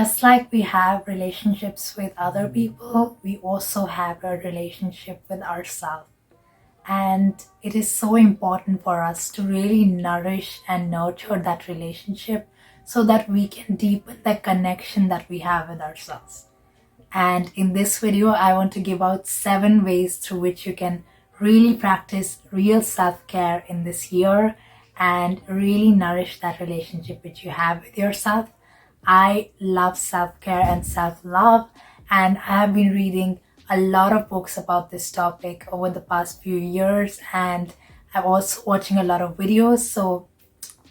just like we have relationships with other people, we also have a relationship with ourselves. And it is so important for us to really nourish and nurture that relationship so that we can deepen the connection that we have with ourselves. And in this video, I want to give out 7 ways through which you can really practice real self-care in this year and really nourish that relationship which you have with yourself. I love self-care and self-love, and I have been reading a lot of books about this topic over the past few years, and I'm also watching a lot of videos, so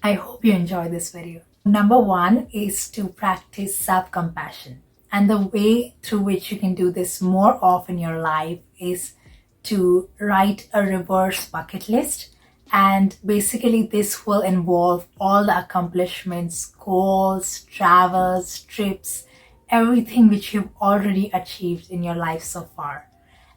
I hope you enjoy this video. Number 1 is to practice self-compassion. And the way through which you can do this more often in your life is to write a reverse bucket list. And basically, this will involve all the accomplishments, goals, travels, trips, everything which you've already achieved in your life so far.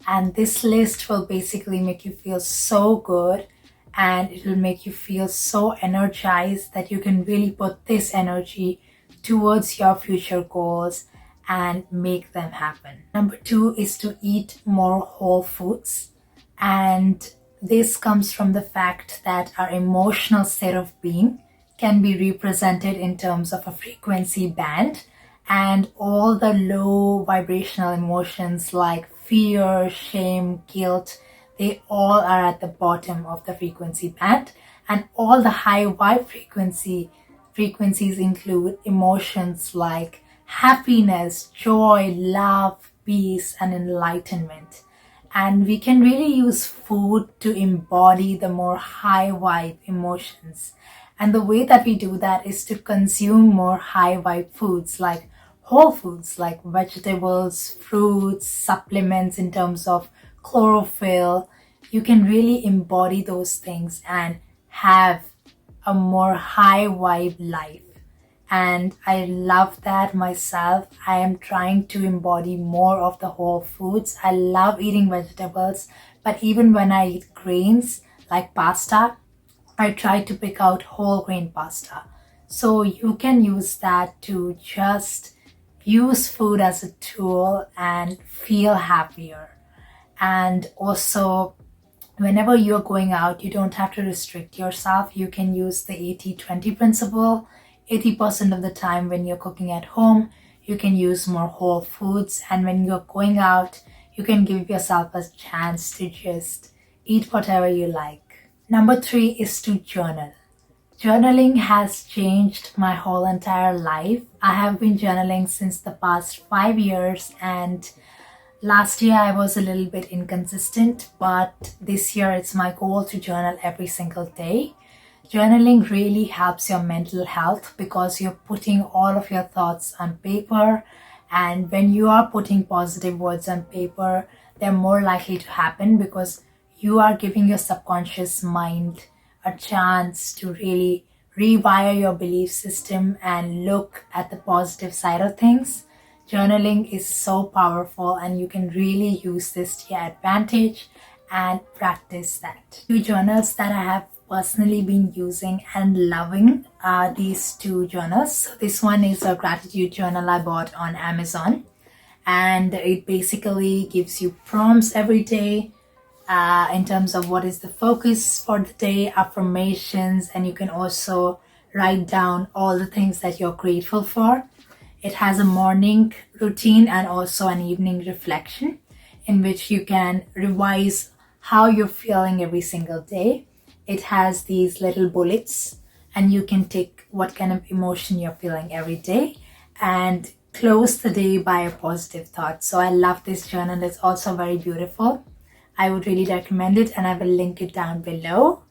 And this list will basically make you feel so good, and it will make you feel so energized that you can really put this energy towards your future goals and make them happen. Number 2 is to eat more whole foods. And this comes from the fact that our emotional state of being can be represented in terms of a frequency band, and all the low vibrational emotions like fear, shame, guilt, they all are at the bottom of the frequency band. And all the high vibe frequencies include emotions like happiness, joy, love, peace, and enlightenment. And we can really use food to embody the more high vibe emotions. And the way that we do that is to consume more high vibe foods like whole foods, like vegetables, fruits, supplements in terms of chlorophyll. You can really embody those things and have a more high vibe life. And I love that myself. I am trying to embody more of the whole foods. I love eating vegetables, but even when I eat grains like pasta, I try to pick out whole grain pasta. So you can use that to just use food as a tool and feel happier. And also, whenever you're going out, you don't have to restrict yourself. You can use the 80-20 principle. 80% of the time when you're cooking at home, you can use more whole foods. And when you're going out, you can give yourself a chance to just eat whatever you like. Number 3 is to journal. Journaling has changed my whole entire life. I have been journaling since the past 5 years, and last year I was a little bit inconsistent, but this year it's my goal to journal every single day. Journaling really helps your mental health because you're putting all of your thoughts on paper, and when you are putting positive words on paper, they're more likely to happen because you are giving your subconscious mind a chance to really rewire your belief system and look at the positive side of things. Journaling is so powerful, and you can really use this to your advantage and practice that. 2 journals that I have personally been using and loving are these 2 journals. So this one is a gratitude journal I bought on Amazon, and it basically gives you prompts every day in terms of what is the focus for the day, affirmations, and you can also write down all the things that you're grateful for. It has a morning routine and also an evening reflection in which you can revise how you're feeling every single day. It has these little bullets, and you can tick what kind of emotion you're feeling every day and close the day by a positive thought. So I love this journal. It's also very beautiful. I would really recommend it, and I will link it down below.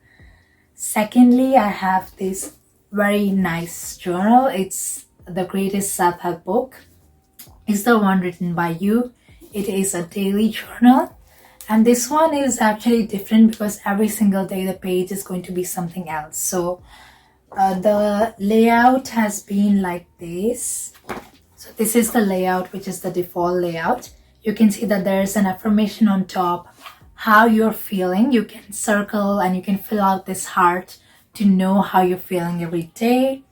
Secondly, I have this very nice journal. It's The Greatest Self-Help Book. It's the one written by you. It is a daily journal. And this one is actually different because every single day the page is going to be something else. So the layout has been like this. So this is the layout, which is the default layout. You can see that there is an affirmation on top, how you're feeling. You can circle and you can fill out this heart to know how you're feeling every day.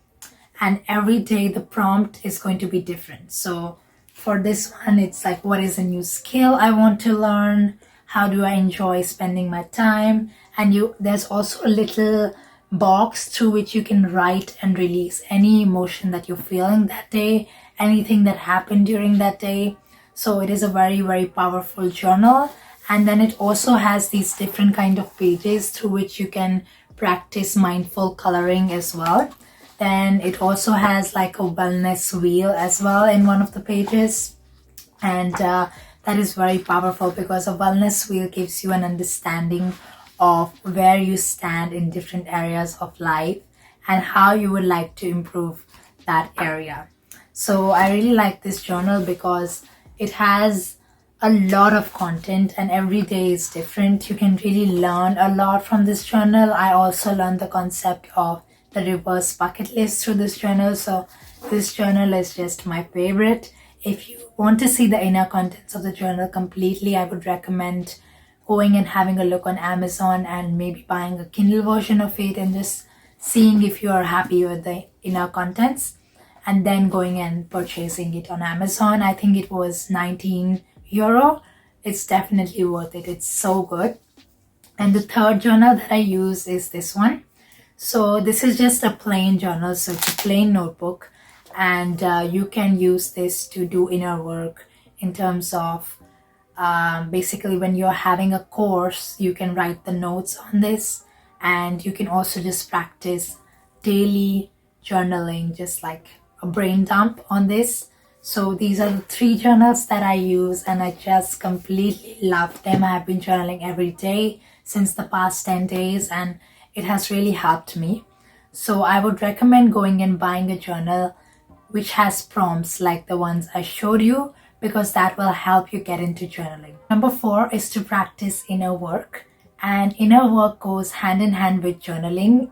and every day the prompt is going to be different. So for this one, it's like, what is a new skill I want to learn? How do I enjoy spending my time? And there's also a little box through which you can write and release any emotion that you're feeling that day, anything that happened during that day. So it is a very, very powerful journal. And then it also has these different kind of pages through which you can practice mindful coloring as well. Then it also has like a wellness wheel as well in one of the pages. And that is very powerful because a wellness wheel gives you an understanding of where you stand in different areas of life and how you would like to improve that area. So I really like this journal because it has a lot of content and every day is different. You can really learn a lot from this journal. I also learned the concept of the reverse bucket list through this journal. So this journal is just my favorite. If you want to see the inner contents of the journal completely, I would recommend going and having a look on Amazon and maybe buying a Kindle version of it and just seeing if you are happy with the inner contents, and then going and purchasing it on Amazon. I think it was 19 euro. It's definitely worth it. It's so good. And the third journal that I use is this one. So this is just a plain journal. So it's a plain notebook, and you can use this to do inner work in terms of basically when you're having a course, you can write the notes on this, and you can also just practice daily journaling, just like a brain dump on this. So these are the three journals that I use, and I just completely love them. I have been journaling every day since the past 10 days, and it has really helped me. So I would recommend going and buying a journal which has prompts like the ones I showed you, because that will help you get into journaling. Number 4 is to practice inner work. And inner work goes hand in hand with journaling,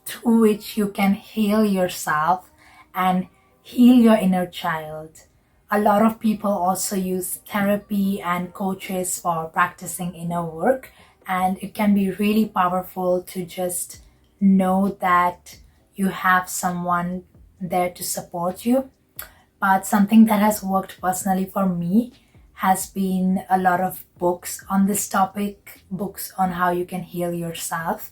through which you can heal yourself and heal your inner child. A lot of people also use therapy and coaches for practicing inner work, and it can be really powerful to just know that you have someone there to support you. But something that has worked personally for me has been a lot of books on this topic, books on how you can heal yourself,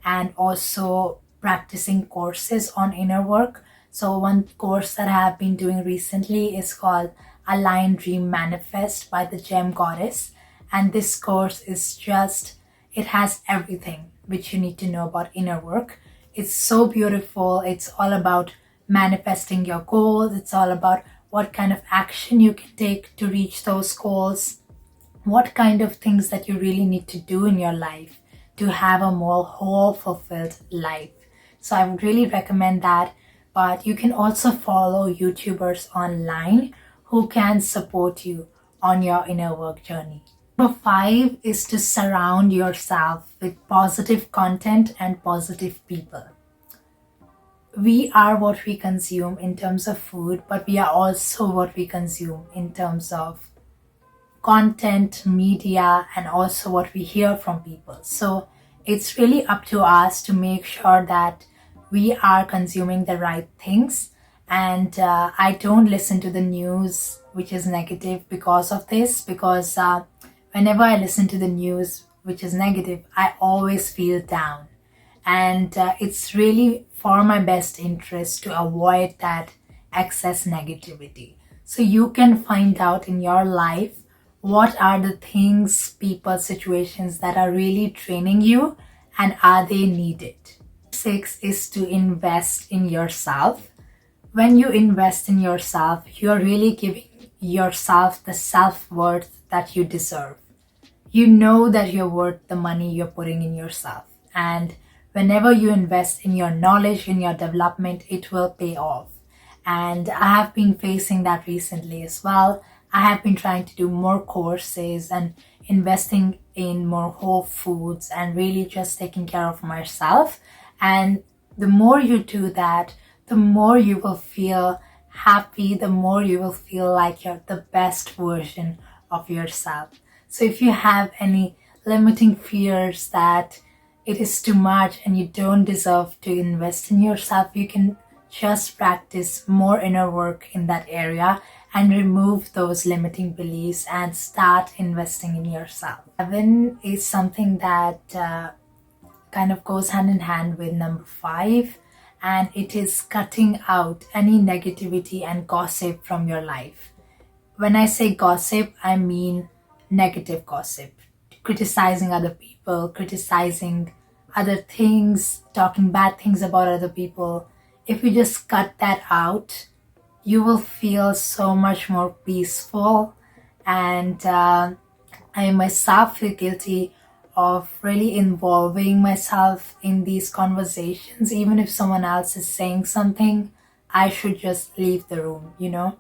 and also practicing courses on inner work. So one course that I have been doing recently is called Align Dream Manifest by the Gem Goddess. And this course is just, it has everything which you need to know about inner work. It's so beautiful. It's all about manifesting your goals. It's all about what kind of action you can take to reach those goals, what kind of things that you really need to do in your life to have a more whole, fulfilled life. So I would really recommend that. But you can also follow YouTubers online who can support you on your inner work journey. Number 5 is to surround yourself with positive content and positive people. We are what we consume in terms of food, but we are also what we consume in terms of content, media, and also what we hear from people. So it's really up to us to make sure that we are consuming the right things. And I don't listen to the news which is negative because of this, because whenever I listen to the news which is negative, I always feel down. And it's really for my best interest to avoid that excess negativity. So you can find out in your life what are the things, people, situations that are really draining you, and are they needed. 6 is to invest in yourself. When you invest in yourself, you're really giving yourself the self-worth that you deserve. You know that you're worth the money you're putting in yourself. And whenever you invest in your knowledge, in your development, it will pay off. And I have been facing that recently as well. I have been trying to do more courses and investing in more whole foods and really just taking care of myself. And the more you do that, the more you will feel happy, the more you will feel like you're the best version of yourself. So if you have any limiting fears that it is too much and you don't deserve to invest in yourself, you can just practice more inner work in that area and remove those limiting beliefs and start investing in yourself. 7 is something that kind of goes hand in hand with number 5, and it is cutting out any negativity and gossip from your life. When I say gossip, I mean negative gossip, criticizing other people, criticizing other things, talking bad things about other people. If you just cut that out, you will feel so much more peaceful. And I myself feel guilty of really involving myself in these conversations. Even if someone else is saying something, I should just leave the room, you know?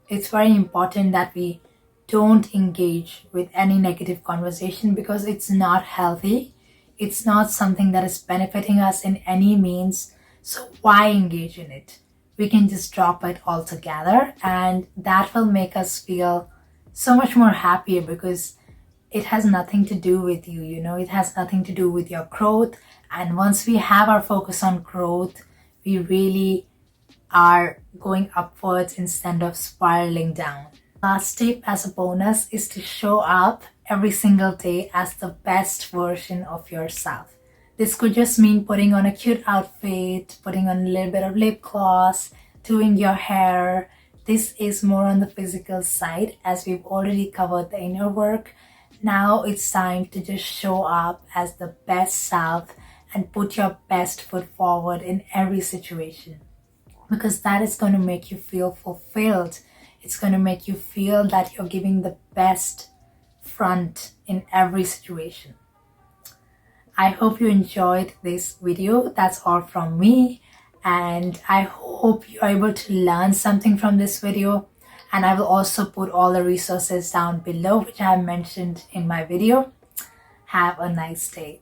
It's very important that we don't engage with any negative conversation because it's not healthy. It's not something that is benefiting us in any means. So why engage in it? We can just drop it altogether, and that will make us feel so much more happier because it has nothing to do with you, you know, it has nothing to do with your growth. And once we have our focus on growth, we really are going upwards instead of spiraling down. Last tip as a bonus is to show up every single day as the best version of yourself. This could just mean putting on a cute outfit, putting on a little bit of lip gloss, doing your hair. This is more on the physical side as we've already covered the inner work. Now it's time to just show up as the best self and put your best foot forward in every situation, because that is going to make you feel fulfilled. It's going to make you feel that you're giving the best front in every situation. I hope you enjoyed this video. That's all from me, and I hope you're able to learn something from this video. And I will also put all the resources down below which I have mentioned in my video. Have a nice day.